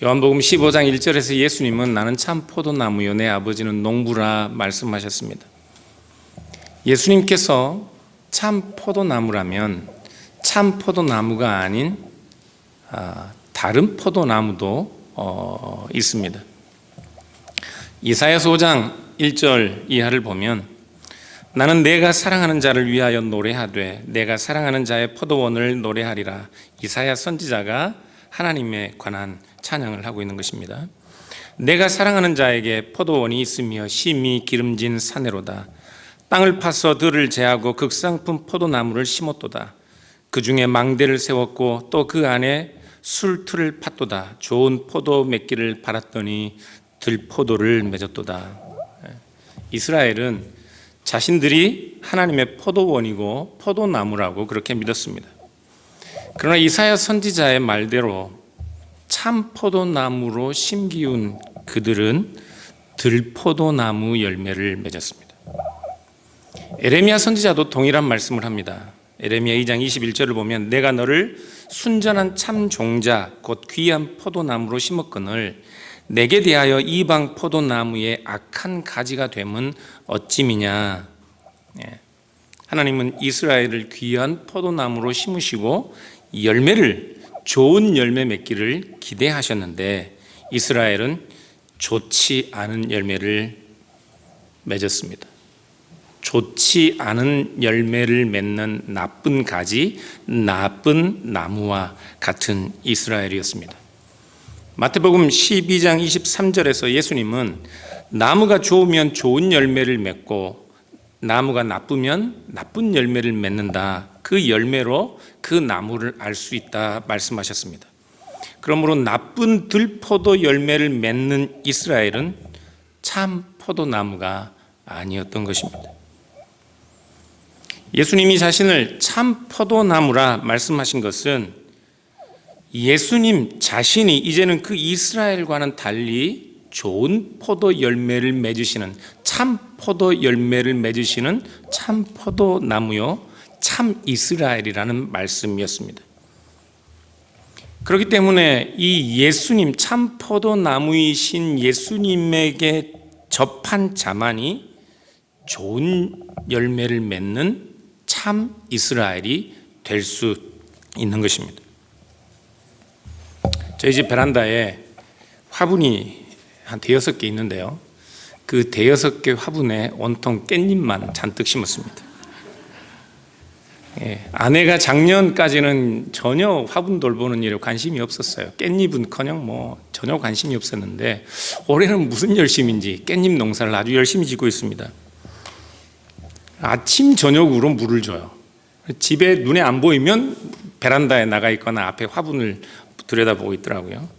요한복음 15장 1절에서 예수님은 나는 참 포도나무요 내 아버지는 농부라 말씀하셨습니다. 예수님께서 참 포도나무라면 참 포도나무가 아닌 다른 포도나무도 있습니다. 이사야서 5장 1절 이하를 보면 나는 내가 사랑하는 자를 위하여 노래하되 내가 사랑하는 자의 포도원을 노래하리라. 이사야 선지자가 하나님에 관한 찬양을 하고 있는 것입니다. 내가 사랑하는 자에게 포도원이 있으며 심히 기름진 사내로다. 땅을 파서 들을 제하고 극상품 포도나무를 심었도다. 그 중에 망대를 세웠고 또 그 안에 술틀을 팠도다. 좋은 포도 맺기를 바랐더니 들포도를 맺었도다. 이스라엘은 자신들이 하나님의 포도원이고 포도나무라고 그렇게 믿었습니다. 그러나 이사야 선지자의 말대로 참 포도나무로 심기운 그들은 들포도나무 열매를 맺었습니다. 에레미야 선지자도 동일한 말씀을 합니다. 에레미야 2장 21절을 보면 내가 너를 순전한 참 종자 곧 귀한 포도나무로 심었거늘 내게 대하여 이방 포도나무의 악한 가지가 됨은 어찌미냐. 하나님은 이스라엘을 귀한 포도나무로 심으시고 열매를 좋은 열매 맺기를 기대하셨는데 이스라엘은 좋지 않은 열매를 맺었습니다. 좋지 않은 열매를 맺는 나쁜 가지, 나쁜 나무와 같은 이스라엘이었습니다. 마태복음 12장 23절에서 예수님은 나무가 좋으면 좋은 열매를 맺고 나무가 나쁘면 나쁜 열매를 맺는다. 그 열매로 그 나무를 알 수 있다 말씀하셨습니다. 그러므로 나쁜 들포도 열매를 맺는 이스라엘은 참 포도나무가 아니었던 것입니다. 예수님이 자신을 참 포도나무라 말씀하신 것은 예수님 자신이 이제는 그 이스라엘과는 달리 좋은 포도 열매를 맺으시는 참 포도 열매를 맺으시는 참 포도나무요 참 이스라엘이라는 말씀이었습니다. 그렇기 때문에 이 예수님 참 포도나무이신 예수님에게 접한 자만이 좋은 열매를 맺는 참 이스라엘이 될 수 있는 것입니다. 저희 집 베란다에 화분이 한 5-6개 있는데요. 그 5-6개 화분에 온통 깻잎만 잔뜩 심었습니다. 아내가 작년까지는 전혀 화분 돌보는 일에 관심이 없었어요. 깻잎은커녕 전혀 관심이 없었는데 올해는 무슨 열심인지 깻잎 농사를 아주 열심히 짓고 있습니다. 아침 저녁으로 물을 줘요. 집에 눈에 안 보이면 베란다에 나가 있거나 앞에 화분을 들여다보고 있더라고요.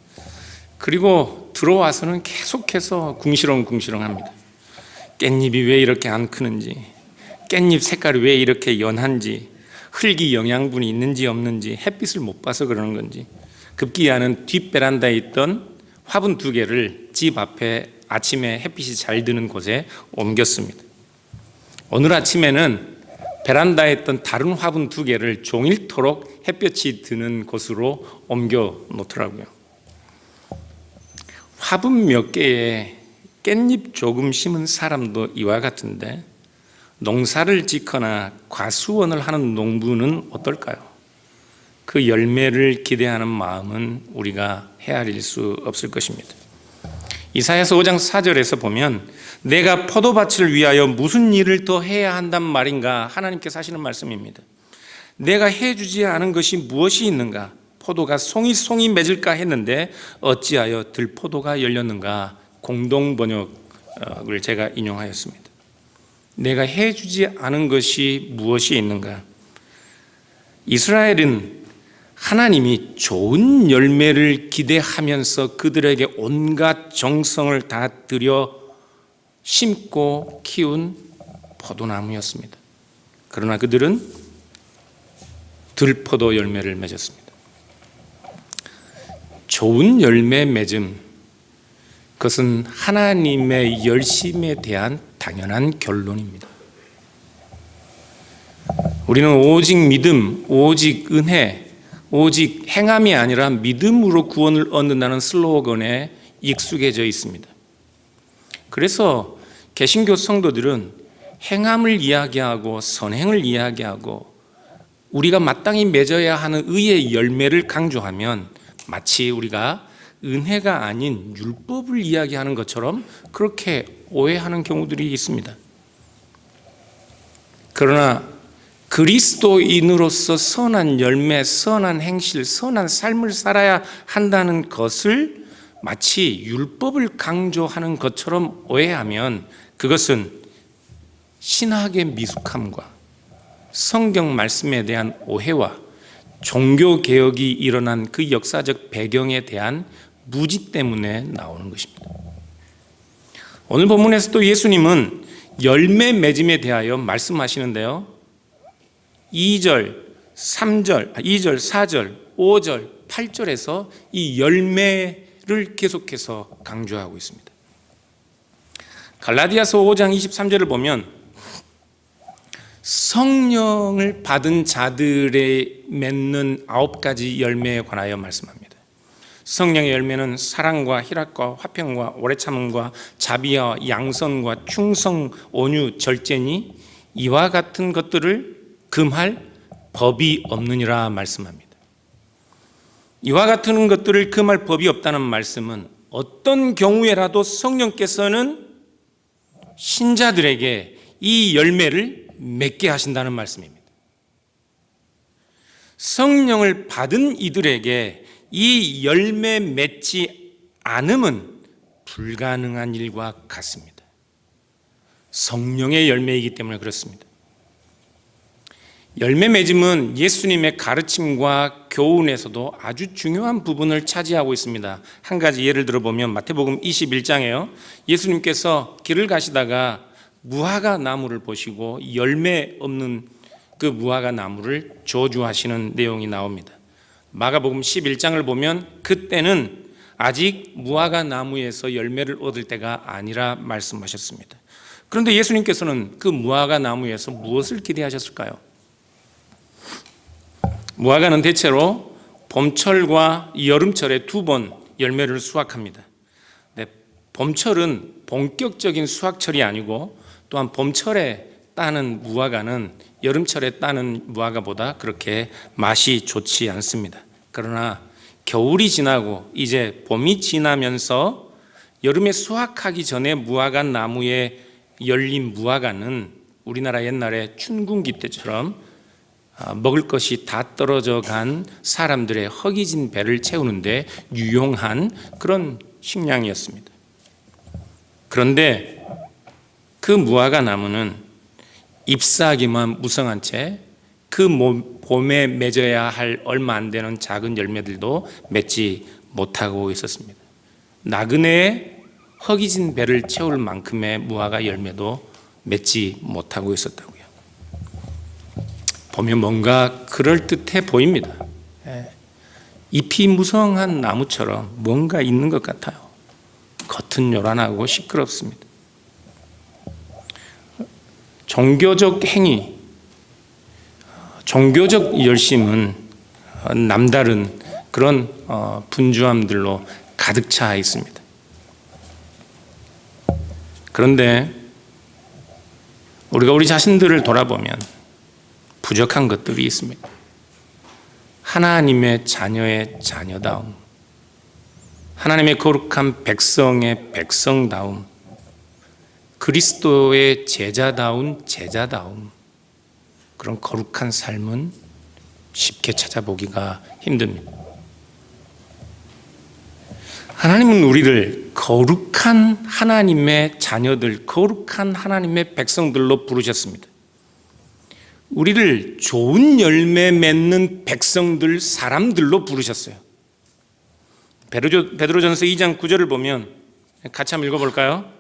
그리고 들어와서는 계속해서 궁시렁궁시렁합니다. 깻잎이 왜 이렇게 안 크는지, 깻잎 색깔이 왜 이렇게 연한지, 흙이 영양분이 있는지 없는지, 햇빛을 못 봐서 그러는 건지. 급기야는 뒷 베란다에 있던 화분 2개를 집 앞에 아침에 햇빛이 잘 드는 곳에 옮겼습니다. 오늘 아침에는 베란다에 있던 다른 화분 2개를 종일토록 햇볕이 드는 곳으로 옮겨 놓더라고요. 화분 몇 개에 깻잎 조금 심은 사람도 이와 같은데 농사를 짓거나 과수원을 하는 농부는 어떨까요? 그 열매를 기대하는 마음은 우리가 헤아릴 수 없을 것입니다. 이사야서 5장 4절에서 보면 내가 포도밭을 위하여 무슨 일을 더 해야 한단 말인가 하나님께서 하시는 말씀입니다. 내가 해주지 않은 것이 무엇이 있는가? 포도가 송이 맺을까 했는데 어찌하여 들포도가 열렸는가? 공동 번역을 제가 인용하였습니다. 내가 해주지 않은 것이 무엇이 있는가? 이스라엘은 하나님이 좋은 열매를 기대하면서 그들에게 온갖 정성을 다 들여 심고 키운 포도나무였습니다. 그러나 그들은 들포도 열매를 맺었습니다. 좋은 열매 맺음, 그것은 하나님의 열심에 대한 당연한 결론입니다. 우리는 오직 믿음, 오직 은혜, 오직 행함이 아니라 믿음으로 구원을 얻는다는 슬로건에 익숙해져 있습니다. 그래서 개신교 성도들은 행함을 이야기하고 선행을 이야기하고 우리가 마땅히 맺어야 하는 의의 열매를 강조하면 마치 우리가 은혜가 아닌 율법을 이야기하는 것처럼 그렇게 오해하는 경우들이 있습니다. 그러나 그리스도인으로서 선한 열매, 선한 행실, 선한 삶을 살아야 한다는 것을 마치 율법을 강조하는 것처럼 오해하면 그것은 신학의 미숙함과 성경 말씀에 대한 오해와 종교개혁이 일어난 그 역사적 배경에 대한 무지 때문에 나오는 것입니다. 오늘 본문에서도 예수님은 열매 맺음에 대하여 말씀하시는데요. 2절, 4절, 5절, 8절에서 이 열매를 계속해서 강조하고 있습니다. 갈라디아서 5장 23절을 보면 성령을 받은 자들의 맺는 9가지 열매에 관하여 말씀합니다. 성령의 열매는 사랑과 희락과 화평과 오래 참음과 자비와 양선과 충성, 온유, 절제니 이와 같은 것들을 금할 법이 없느니라 말씀합니다. 이와 같은 것들을 금할 법이 없다는 말씀은 어떤 경우에라도 성령께서는 신자들에게 이 열매를 맺게 하신다는 말씀입니다. 성령을 받은 이들에게 이 열매 맺지 않음은 불가능한 일과 같습니다. 성령의 열매이기 때문에 그렇습니다. 열매 맺음은 예수님의 가르침과 교훈에서도 아주 중요한 부분을 차지하고 있습니다. 한 가지 예를 들어보면 마태복음 21장에요. 예수님께서 길을 가시다가 무화과 나무를 보시고 열매 없는 그 무화과 나무를 저주하시는 내용이 나옵니다. 마가복음 11장을 보면 그때는 아직 무화과 나무에서 열매를 얻을 때가 아니라 말씀하셨습니다. 그런데 예수님께서는 그 무화과 나무에서 무엇을 기대하셨을까요? 무화과는 대체로 봄철과 여름철에 2번 열매를 수확합니다. 네, 봄철은 본격적인 수확철이 아니고 또한 봄철에 따는 무화과는 여름철에 따는 무화과보다 그렇게 맛이 좋지 않습니다. 그러나 겨울이 지나고 이제 봄이 지나면서 여름에 수확하기 전에 무화과 나무에 열린 무화과는 우리나라 옛날에 춘궁기 때처럼 먹을 것이 다 떨어져 간 사람들의 허기진 배를 채우는데 유용한 그런 식량이었습니다. 그런데 그 무화과 나무는 잎사귀만 무성한 채 그 봄에 맺어야 할 얼마 안 되는 작은 열매들도 맺지 못하고 있었습니다. 나그네의 허기진 배를 채울 만큼의 무화과 열매도 맺지 못하고 있었다고요. 보면 뭔가 그럴듯해 보입니다. 잎이 무성한 나무처럼 뭔가 있는 것 같아요. 겉은 요란하고 시끄럽습니다. 종교적 행위, 종교적 열심은 남다른 그런 분주함들로 가득 차 있습니다. 그런데 우리가 우리 자신들을 돌아보면 부족한 것들이 있습니다. 하나님의 자녀의 자녀다움, 하나님의 거룩한 백성의 백성다움, 그리스도의 제자다운 제자다움, 그런 거룩한 삶은 쉽게 찾아보기가 힘듭니다. 하나님은 우리를 거룩한 하나님의 자녀들, 거룩한 하나님의 백성들로 부르셨습니다. 우리를 좋은 열매 맺는 백성들, 사람들로 부르셨어요. 베드로전서 2장 9절을 보면 같이 한번 읽어볼까요?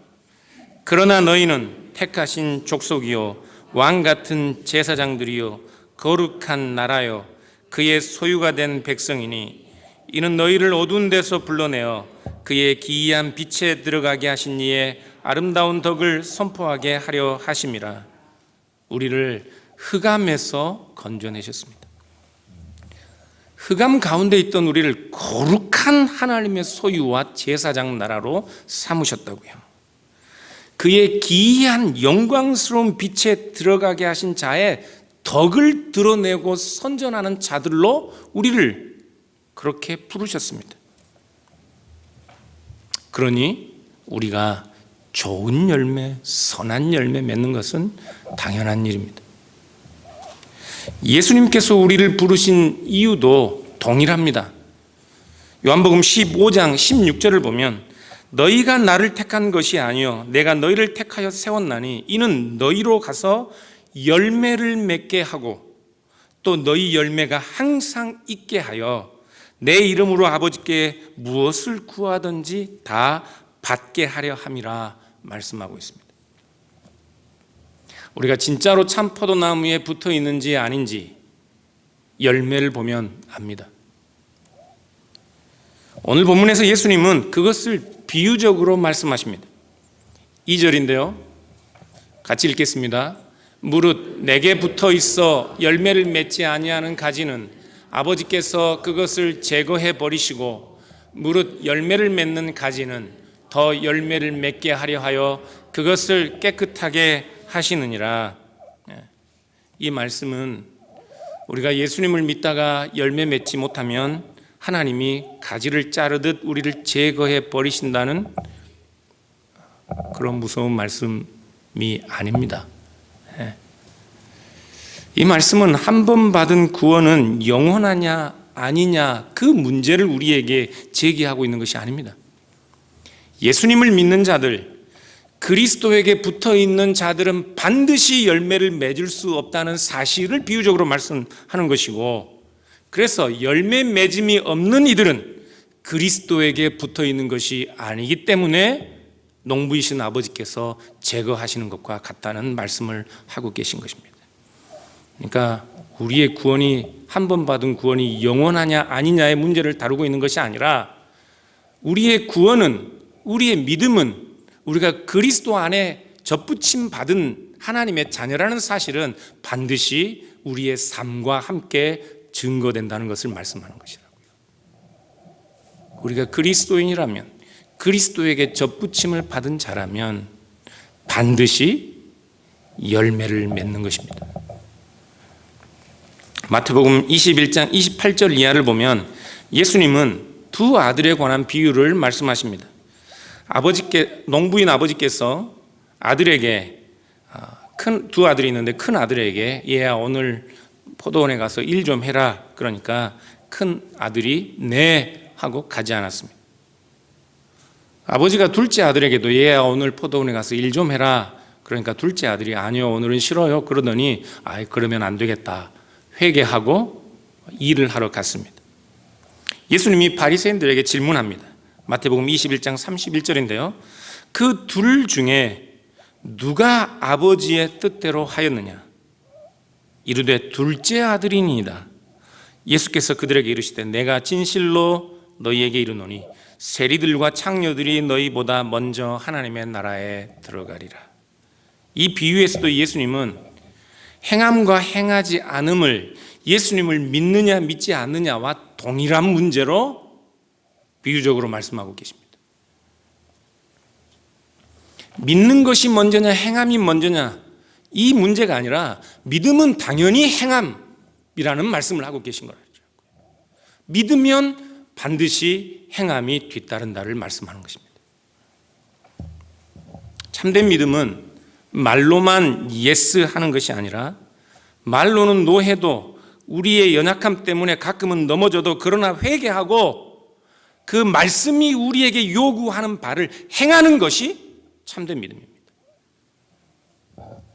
그러나 너희는 택하신 족속이요 왕 같은 제사장들이요 거룩한 나라요 그의 소유가 된 백성이니 이는 너희를 어두운 데서 불러내어 그의 기이한 빛에 들어가게 하신 이의 아름다운 덕을 선포하게 하려 하심이라. 우리를 흑암에서 건져내셨습니다. 흑암 가운데 있던 우리를 거룩한 하나님의 소유와 제사장 나라로 삼으셨다고요. 그의 기이한 영광스러운 빛에 들어가게 하신 자의 덕을 드러내고 선전하는 자들로 우리를 그렇게 부르셨습니다. 그러니 우리가 좋은 열매, 선한 열매 맺는 것은 당연한 일입니다. 예수님께서 우리를 부르신 이유도 동일합니다. 요한복음 15장 16절을 보면 너희가 나를 택한 것이 아니요 내가 너희를 택하여 세웠나니 이는 너희로 가서 열매를 맺게 하고 또 너희 열매가 항상 있게 하여 내 이름으로 아버지께 무엇을 구하든지 다 받게 하려 함이라 말씀하고 있습니다. 우리가 진짜로 참 포도나무에 붙어 있는지 아닌지 열매를 보면 압니다. 오늘 본문에서 예수님은 그것을 비유적으로 말씀하십니다. 2절인데요. 같이 읽겠습니다. 무릇 내게 붙어 있어 열매를 맺지 아니하는 가지는 아버지께서 그것을 제거해 버리시고 무릇 열매를 맺는 가지는 더 열매를 맺게 하려 하여 그것을 깨끗하게 하시느니라. 이 말씀은 우리가 예수님을 믿다가 열매 맺지 못하면 하나님이 가지를 자르듯 우리를 제거해 버리신다는 그런 무서운 말씀이 아닙니다. 이 말씀은 한 번 받은 구원은 영원하냐 아니냐 그 문제를 우리에게 제기하고 있는 것이 아닙니다. 예수님을 믿는 자들, 그리스도에게 붙어 있는 자들은 반드시 열매를 맺을 수 없다는 사실을 비유적으로 말씀하는 것이고, 그래서 열매 맺음이 없는 이들은 그리스도에게 붙어 있는 것이 아니기 때문에 농부이신 아버지께서 제거하시는 것과 같다는 말씀을 하고 계신 것입니다. 그러니까 우리의 구원이 한 번 받은 구원이 영원하냐 아니냐의 문제를 다루고 있는 것이 아니라 우리의 구원은, 우리의 믿음은 우리가 그리스도 안에 접붙임 받은 하나님의 자녀라는 사실은 반드시 우리의 삶과 함께 증거된다는 것을 말씀하는 것이라고요. 우리가 그리스도인이라면, 그리스도에게 접붙임을 받은 자라면 반드시 열매를 맺는 것입니다. 마태복음 21장 28절 이하를 보면 예수님은 두 아들에 관한 비유를 말씀하십니다. 농부인 아버지께서 아들에게, 두 아들이 있는데 큰 아들에게 얘야 오늘 포도원에 가서 일 좀 해라. 그러니까 큰 아들이 네 하고 가지 않았습니다. 아버지가 둘째 아들에게도 얘야 오늘 포도원에 가서 일 좀 해라. 그러니까 둘째 아들이 아니요 오늘은 싫어요. 그러더니 그러면 안 되겠다. 회개하고 일을 하러 갔습니다. 예수님이 바리새인들에게 질문합니다. 마태복음 21장 31절인데요. 그 둘 중에 누가 아버지의 뜻대로 하였느냐? 이르되 둘째 아들이니이다. 예수께서 그들에게 이르시되 내가 진실로 너희에게 이르노니 세리들과 창녀들이 너희보다 먼저 하나님의 나라에 들어가리라. 이 비유에서도 예수님은 행함과 행하지 않음을 예수님을 믿느냐 믿지 않느냐와 동일한 문제로 비유적으로 말씀하고 계십니다. 믿는 것이 먼저냐 행함이 먼저냐 이 문제가 아니라 믿음은 당연히 행함이라는 말씀을 하고 계신 거죠. 믿으면 반드시 행함이 뒤따른다를 말씀하는 것입니다. 참된 믿음은 말로만 예스 하는 것이 아니라 말로는 노해도 우리의 연약함 때문에 가끔은 넘어져도 그러나 회개하고 그 말씀이 우리에게 요구하는 바를 행하는 것이 참된 믿음입니다.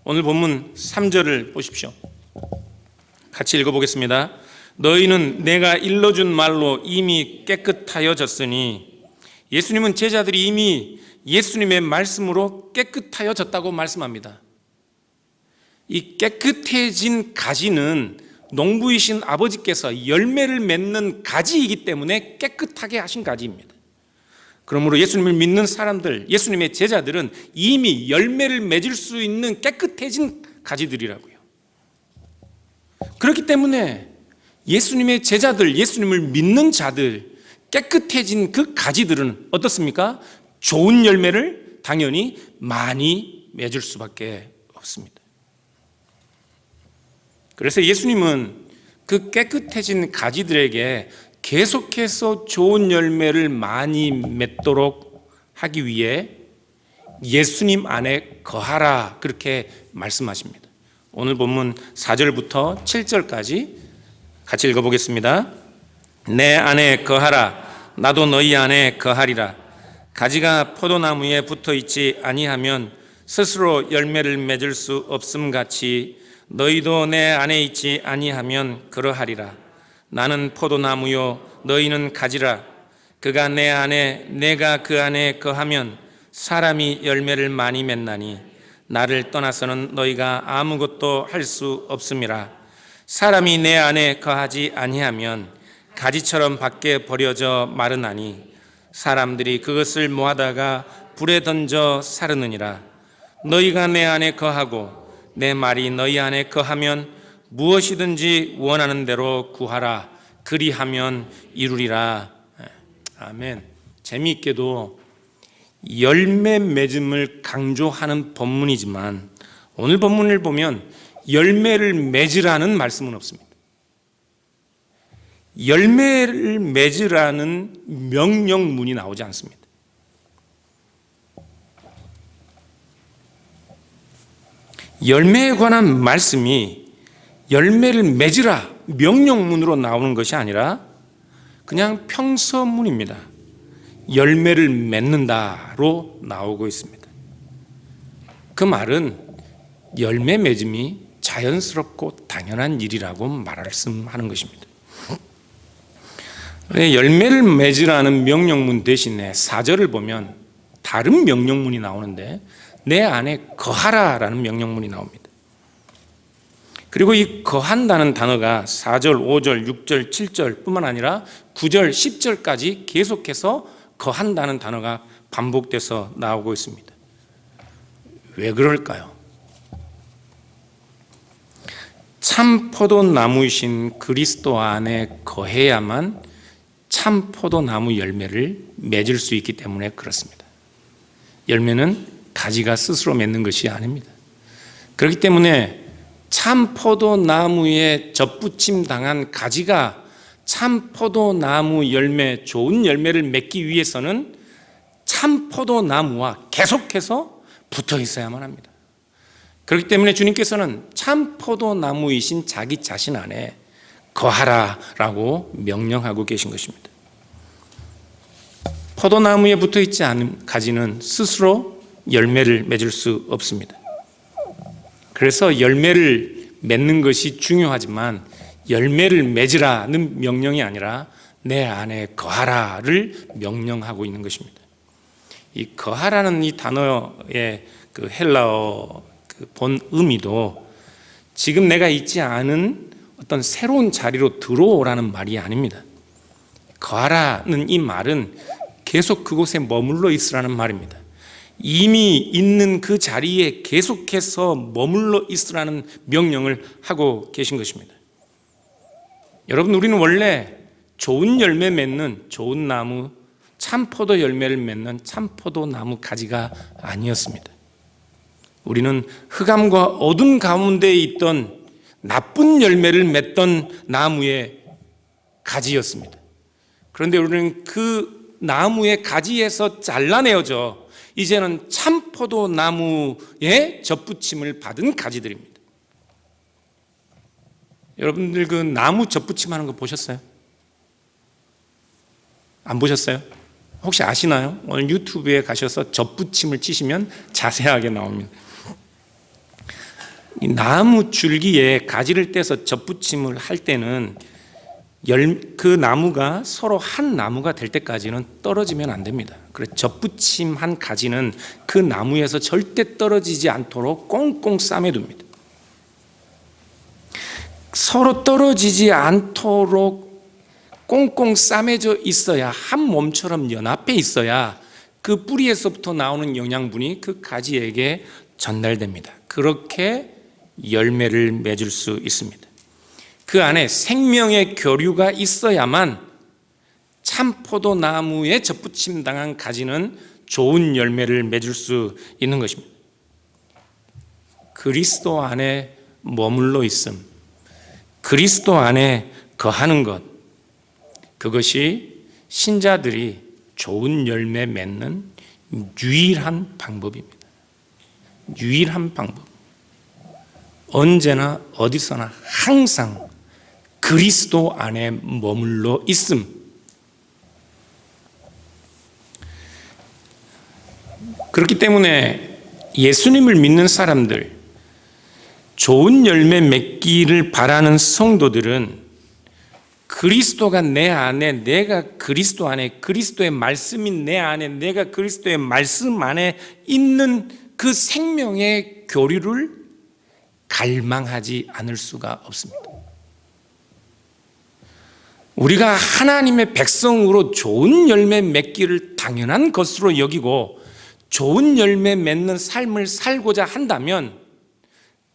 오늘 본문 3절을 보십시오. 같이 읽어보겠습니다. 너희는 내가 일러준 말로 이미 깨끗하여졌으니, 예수님은 제자들이 이미 예수님의 말씀으로 깨끗하여졌다고 말씀합니다. 이 깨끗해진 가지는 농부이신 아버지께서 열매를 맺는 가지이기 때문에 깨끗하게 하신 가지입니다. 그러므로 예수님을 믿는 사람들, 예수님의 제자들은 이미 열매를 맺을 수 있는 깨끗해진 가지들이라고요. 그렇기 때문에 예수님의 제자들, 예수님을 믿는 자들, 깨끗해진 그 가지들은 어떻습니까? 좋은 열매를 당연히 많이 맺을 수밖에 없습니다. 그래서 예수님은 그 깨끗해진 가지들에게 계속해서 좋은 열매를 많이 맺도록 하기 위해 예수님 안에 거하라, 그렇게 말씀하십니다. 오늘 본문 4절부터 7절까지 같이 읽어보겠습니다. 내 안에 거하라, 나도 너희 안에 거하리라. 가지가 포도나무에 붙어 있지 아니하면 스스로 열매를 맺을 수 없음 같이 너희도 내 안에 있지 아니하면 그러하리라. 나는 포도나무요 너희는 가지라. 그가 내 안에 내가 그 안에 거하면 사람이 열매를 많이 맺나니 나를 떠나서는 너희가 아무것도 할 수 없음이라. 사람이 내 안에 거하지 아니하면 가지처럼 밖에 버려져 마르나니 사람들이 그것을 모아다가 불에 던져 사르느니라. 너희가 내 안에 거하고 내 말이 너희 안에 거하면 무엇이든지 원하는 대로 구하라. 그리하면 이루리라. 아멘. 재미있게도 열매 맺음을 강조하는 본문이지만 오늘 본문을 보면 열매를 맺으라는 말씀은 없습니다. 열매를 맺으라는 명령문이 나오지 않습니다. 열매에 관한 말씀이 열매를 맺으라 명령문으로 나오는 것이 아니라 그냥 평서문입니다. 열매를 맺는다로 나오고 있습니다. 그 말은 열매 맺음이 자연스럽고 당연한 일이라고 말씀하는 것입니다. 열매를 맺으라는 명령문 대신에 4절을 보면 다른 명령문이 나오는데 내 안에 거하라라는 명령문이 나옵니다. 그리고 이 거한다는 단어가 4절, 5절, 6절, 7절 뿐만 아니라 9절, 10절까지 계속해서 거한다는 단어가 반복돼서 나오고 있습니다. 왜 그럴까요? 참 포도나무이신 그리스도 안에 거해야만 참 포도나무 열매를 맺을 수 있기 때문에 그렇습니다. 열매는 가지가 스스로 맺는 것이 아닙니다. 그렇기 때문에 참 포도나무에 접붙임 당한 가지가 참 포도나무 열매, 좋은 열매를 맺기 위해서는 참 포도나무와 계속해서 붙어 있어야만 합니다. 그렇기 때문에 주님께서는 참 포도나무이신 자기 자신 안에 거하라라고 명령하고 계신 것입니다. 포도나무에 붙어 있지 않은 가지는 스스로 열매를 맺을 수 없습니다. 그래서 열매를 맺는 것이 중요하지만 열매를 맺으라는 명령이 아니라 내 안에 거하라를 명령하고 있는 것입니다. 이 거하라는 이 단어의 그 헬라어 그 본 의미도 지금 내가 있지 않은 어떤 새로운 자리로 들어오라는 말이 아닙니다. 거하라는 이 말은 계속 그곳에 머물러 있으라는 말입니다. 이미 있는 그 자리에 계속해서 머물러 있으라는 명령을 하고 계신 것입니다. 여러분, 우리는 원래 좋은 열매 맺는 좋은 나무, 참포도 열매를 맺는 참포도 나무 가지가 아니었습니다. 우리는 흑암과 어둠 가운데 있던 나쁜 열매를 맺던 나무의 가지였습니다. 그런데 우리는 그 나무의 가지에서 잘라내어져 이제는 참포도 나무에 접붙임을 받은 가지들입니다. 여러분들 그 나무 접붙임하는 거 보셨어요? 안 보셨어요? 혹시 아시나요? 오늘 유튜브에 가셔서 접붙임을 치시면 자세하게 나옵니다. 이 나무 줄기에 가지를 떼서 접붙임을 할 때는 그 나무가 서로 한 나무가 될 때까지는 떨어지면 안 됩니다. 그래서 접붙임한 가지는 그 나무에서 절대 떨어지지 않도록 꽁꽁 싸매둡니다. 서로 떨어지지 않도록 꽁꽁 싸매져 있어야 한 몸처럼 연합해 있어야 그 뿌리에서부터 나오는 영양분이 그 가지에게 전달됩니다. 그렇게 열매를 맺을 수 있습니다. 그 안에 생명의 교류가 있어야만 참 포도나무에 접붙임 당한 가지는 좋은 열매를 맺을 수 있는 것입니다. 그리스도 안에 머물러 있음, 그리스도 안에 거하는 것, 그것이 신자들이 좋은 열매 맺는 유일한 방법입니다. 유일한 방법. 언제나 어디서나 항상 그리스도 안에 머물러 있음. 그렇기 때문에 예수님을 믿는 사람들, 좋은 열매 맺기를 바라는 성도들은 그리스도가 내 안에, 내가 그리스도 안에, 그리스도의 말씀이 내 안에, 내가 그리스도의 말씀 안에 있는 그 생명의 교류를 갈망하지 않을 수가 없습니다. 우리가 하나님의 백성으로 좋은 열매 맺기를 당연한 것으로 여기고 좋은 열매 맺는 삶을 살고자 한다면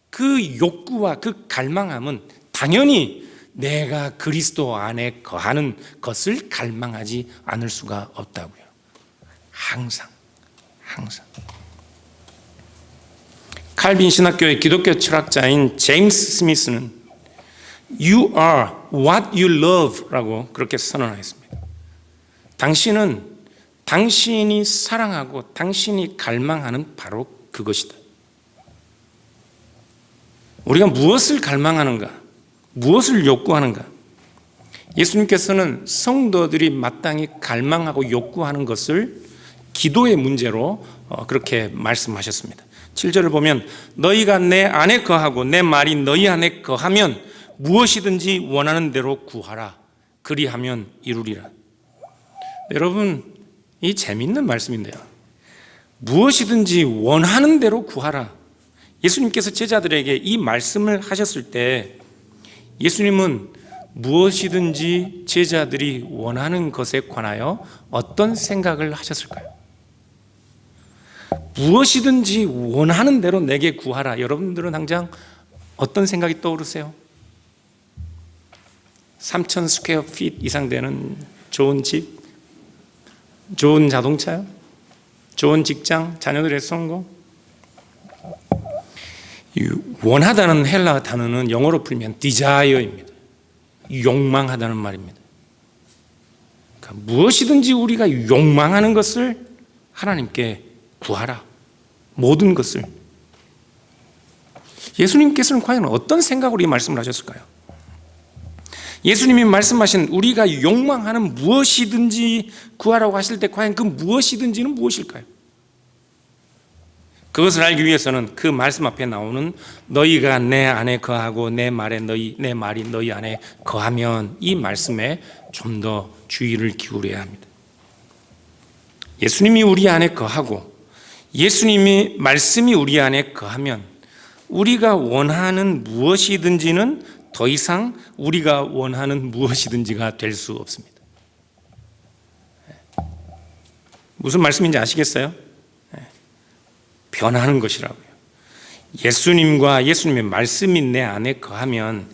그 욕구와 그 갈망함은 당연히 내가 그리스도 안에 거하는 것을 갈망하지 않을 수가 없다고요. 항상. 칼빈 신학교의 기독교 철학자인 제임스 스미스는 You are what you love 라고 그렇게 선언하였습니다. 당신은 당신이 사랑하고 당신이 갈망하는 바로 그것이다. 우리가 무엇을 갈망하는가? 무엇을 요구하는가? 예수님께서는 성도들이 마땅히 갈망하고 요구하는 것을 기도의 문제로 그렇게 말씀하셨습니다. 7절을 보면 너희가 내 안에 거하고 내 말이 너희 안에 거하면 무엇이든지 원하는 대로 구하라. 그리하면 이루리라. 여러분, 이 재미있는 말씀인데요. 무엇이든지 원하는 대로 구하라. 예수님께서 제자들에게 이 말씀을 하셨을 때 예수님은 무엇이든지 제자들이 원하는 것에 관하여 어떤 생각을 하셨을까요? 무엇이든지 원하는 대로 내게 구하라. 여러분들은 당장 어떤 생각이 떠오르세요? 3,000 스퀘어 핏 이상 되는 좋은 집, 좋은 자동차요? 좋은 직장, 자녀들의 성공? 원하다는 헬라 단어는 영어로 풀면 desire입니다. 욕망하다는 말입니다. 그러니까 무엇이든지 우리가 욕망하는 것을 하나님께 구하라. 모든 것을. 예수님께서는 과연 어떤 생각으로 이 말씀을 하셨을까요? 예수님이 말씀하신 우리가 욕망하는 무엇이든지 구하라고 하실 때 과연 그 무엇이든지는 무엇일까요? 그것을 알기 위해서는 그 말씀 앞에 나오는 너희가 내 안에 거하고 내 말이 너희 안에 거하면 이 말씀에 좀 더 주의를 기울여야 합니다. 예수님이 우리 안에 거하고 예수님이 말씀이 우리 안에 거하면 우리가 원하는 무엇이든지는 더 이상 우리가 원하는 무엇이든지가 될 수 없습니다. 무슨 말씀인지 아시겠어요? 변하는 것이라고요. 예수님과 예수님의 말씀이 내 안에 거하면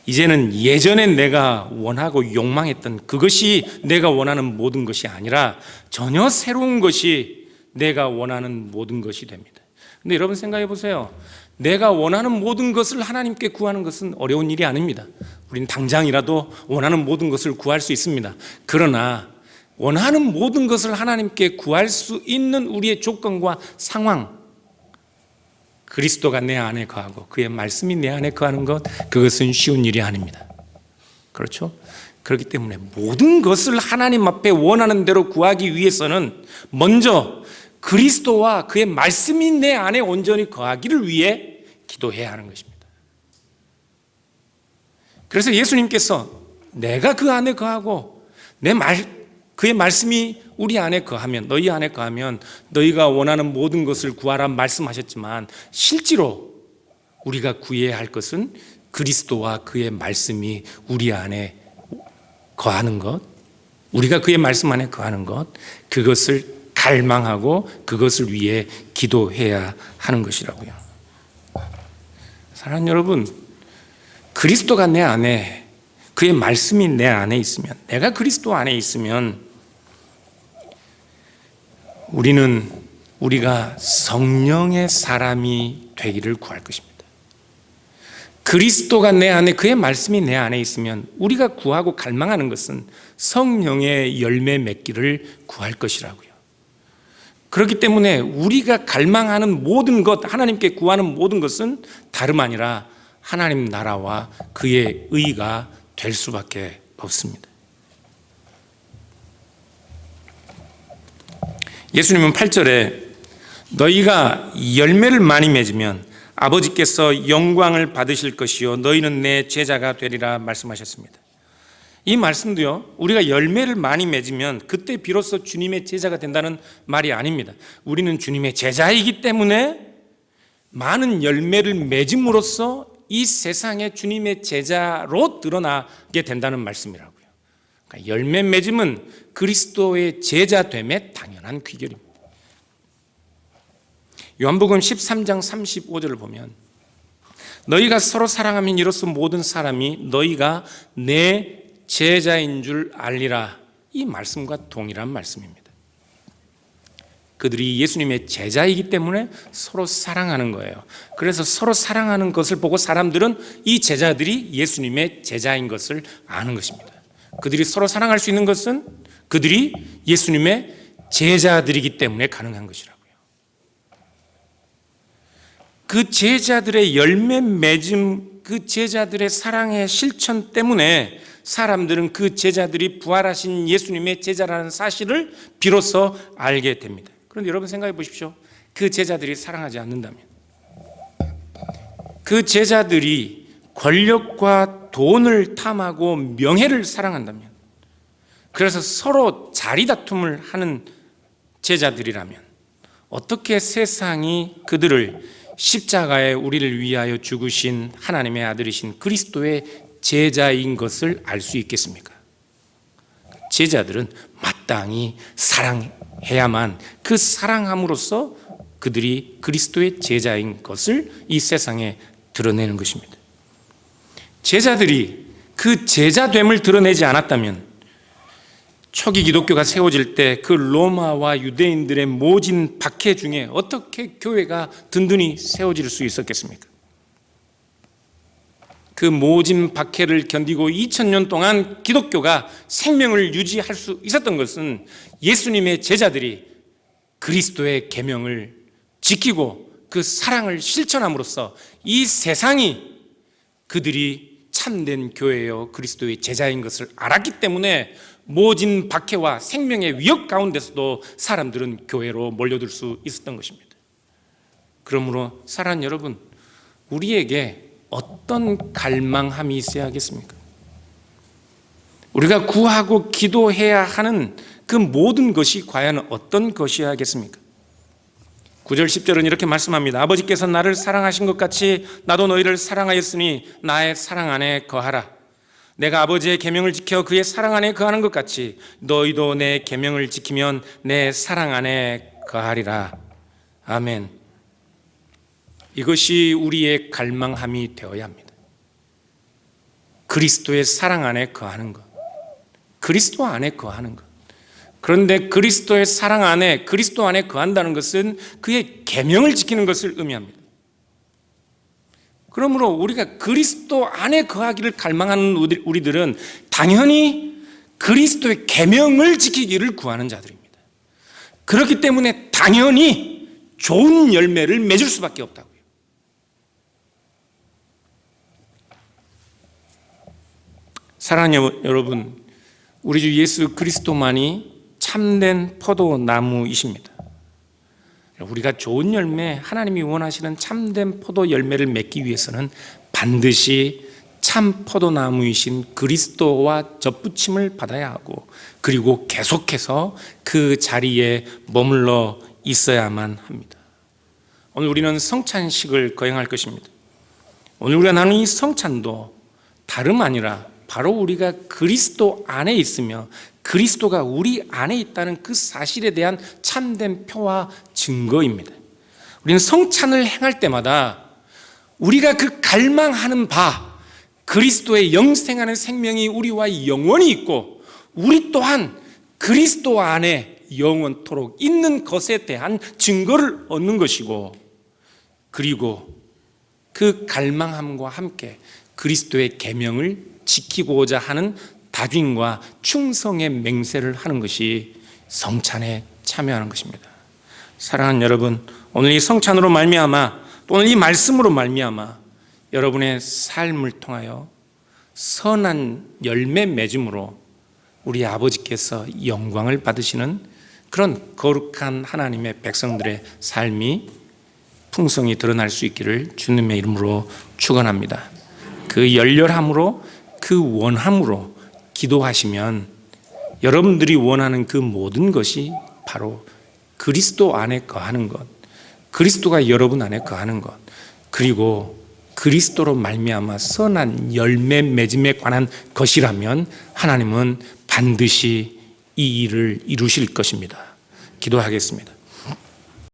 이제는 예전에 내가 원하고 욕망했던 그것이 내가 원하는 모든 것이 아니라 전혀 새로운 것이 내가 원하는 모든 것이 됩니다. 근데 여러분 생각해 보세요. 내가 원하는 모든 것을 하나님께 구하는 것은 어려운 일이 아닙니다. 우리는 당장이라도 원하는 모든 것을 구할 수 있습니다. 그러나 원하는 모든 것을 하나님께 구할 수 있는 우리의 조건과 상황, 그리스도가 내 안에 거하고 그의 말씀이 내 안에 거하는 것, 그것은 쉬운 일이 아닙니다. 그렇죠? 그렇기 때문에 모든 것을 하나님 앞에 원하는 대로 구하기 위해서는 먼저 그리스도와 그의 말씀이 내 안에 온전히 거하기를 위해 기도해야 하는 것입니다. 그래서 예수님께서 내가 그 안에 거하고 그의 말씀이 우리 안에 거하면, 너희 안에 거하면 너희가 원하는 모든 것을 구하라 말씀하셨지만 실제로 우리가 구해야 할 것은 그리스도와 그의 말씀이 우리 안에 거하는 것, 우리가 그의 말씀 안에 거하는 것, 그것을 갈망하고 그것을 위해 기도해야 하는 것이라고요. 사랑하는 여러분, 그리스도가 내 안에, 그의 말씀이 내 안에 있으면, 내가 그리스도 안에 있으면 우리가 성령의 사람이 되기를 구할 것입니다. 그리스도가 내 안에, 그의 말씀이 내 안에 있으면 우리가 구하고 갈망하는 것은 성령의 열매 맺기를 구할 것이라고요. 그렇기 때문에 우리가 갈망하는 모든 것, 하나님께 구하는 모든 것은 다름 아니라 하나님 나라와 그의 의가 될 수밖에 없습니다. 예수님은 8절에 너희가 열매를 많이 맺으면 아버지께서 영광을 받으실 것이요 너희는 내 제자가 되리라 말씀하셨습니다. 이 말씀도요, 우리가 열매를 많이 맺으면 그때 비로소 주님의 제자가 된다는 말이 아닙니다. 우리는 주님의 제자이기 때문에 많은 열매를 맺음으로써 이 세상에 주님의 제자로 드러나게 된다는 말씀이라고요. 그러니까 열매 맺음은 그리스도의 제자됨의 당연한 귀결입니다. 요한복음 13장 35절을 보면 너희가 서로 사랑하면 이로써 모든 사람이 너희가 내 제자인 줄 알리라. 이 말씀과 동일한 말씀입니다. 그들이 예수님의 제자이기 때문에 서로 사랑하는 거예요. 그래서 서로 사랑하는 것을 보고 사람들은 이 제자들이 예수님의 제자인 것을 아는 것입니다. 그들이 서로 사랑할 수 있는 것은 그들이 예수님의 제자들이기 때문에 가능한 것이라고요. 그 제자들의 열매 맺음, 그 제자들의 사랑의 실천 때문에 사람들은 그 제자들이 부활하신 예수님의 제자라는 사실을 비로소 알게 됩니다. 그런데 여러분 생각해 보십시오. 그 제자들이 사랑하지 않는다면, 그 제자들이 권력과 돈을 탐하고 명예를 사랑한다면, 그래서 서로 자리다툼을 하는 제자들이라면 어떻게 세상이 그들을 십자가에 우리를 위하여 죽으신 하나님의 아들이신 그리스도의 제자인 것을 알 수 있겠습니까? 제자들은 마땅히 사랑해야만 그 사랑함으로써 그들이 그리스도의 제자인 것을 이 세상에 드러내는 것입니다. 제자들이 그 제자됨을 드러내지 않았다면 초기 기독교가 세워질 때 그 로마와 유대인들의 모진 박해 중에 어떻게 교회가 든든히 세워질 수 있었겠습니까? 그 모진 박해를 견디고 2000년 동안 기독교가 생명을 유지할 수 있었던 것은 예수님의 제자들이 그리스도의 계명을 지키고 그 사랑을 실천함으로써 이 세상이 그들이 참된 교회요 그리스도의 제자인 것을 알았기 때문에 모진 박해와 생명의 위협 가운데서도 사람들은 교회로 몰려들 수 있었던 것입니다. 그러므로 사랑하는 여러분, 우리에게 어떤 갈망함이 있어야 하겠습니까? 우리가 구하고 기도해야 하는 그 모든 것이 과연 어떤 것이어야 하겠습니까? 9절 10절은 이렇게 말씀합니다. 아버지께서 나를 사랑하신 것 같이 나도 너희를 사랑하였으니 나의 사랑 안에 거하라. 내가 아버지의 계명을 지켜 그의 사랑 안에 거하는 것 같이 너희도 내 계명을 지키면 내 사랑 안에 거하리라. 아멘. 이것이 우리의 갈망함이 되어야 합니다. 그리스도의 사랑 안에 거하는 것, 그리스도 안에 거하는 것. 그런데 그리스도의 사랑 안에, 그리스도 안에 거한다는 것은 그의 계명을 지키는 것을 의미합니다. 그러므로 우리가 그리스도 안에 거하기를 갈망하는 우리들은 당연히 그리스도의 계명을 지키기를 구하는 자들입니다. 그렇기 때문에 당연히 좋은 열매를 맺을 수밖에 없다고요. 사랑하는 여러분, 우리 주 예수 그리스도만이 참된 포도나무이십니다. 우리가 좋은 열매, 하나님이 원하시는 참된 포도 열매를 맺기 위해서는 반드시 참 포도나무이신 그리스도와 접붙임을 받아야 하고, 그리고 계속해서 그 자리에 머물러 있어야만 합니다. 오늘 우리는 성찬식을 거행할 것입니다. 오늘 우리가 나누는 이 성찬도 다름 아니라 바로 우리가 그리스도 안에 있으며 그리스도가 우리 안에 있다는 그 사실에 대한 참된 표와 증거입니다. 우리는 성찬을 행할 때마다 우리가 그 갈망하는 바, 그리스도의 영생하는 생명이 우리와 영원히 있고 우리 또한 그리스도 안에 영원토록 있는 것에 대한 증거를 얻는 것이고, 그리고 그 갈망함과 함께 그리스도의 계명을 지키고자 하는 다짐과 충성의 맹세를 하는 것이 성찬에 참여하는 것입니다. 사랑하는 여러분, 오늘 이 성찬으로 말미암아 또 오늘 이 말씀으로 말미암아 여러분의 삶을 통하여 선한 열매 맺음으로 우리 아버지께서 영광을 받으시는 그런 거룩한 하나님의 백성들의 삶이 풍성히 드러날 수 있기를 주님의 이름으로 축원합니다. 그 열렬함으로, 그 원함으로 기도하시면 여러분들이 원하는 그 모든 것이 바로 그리스도 안에 거하는 것, 그리스도가 여러분 안에 거하는 것, 그리고 그리스도로 말미암아 선한 열매 맺음에 관한 것이라면 하나님은 반드시 이 일을 이루실 것입니다. 기도하겠습니다.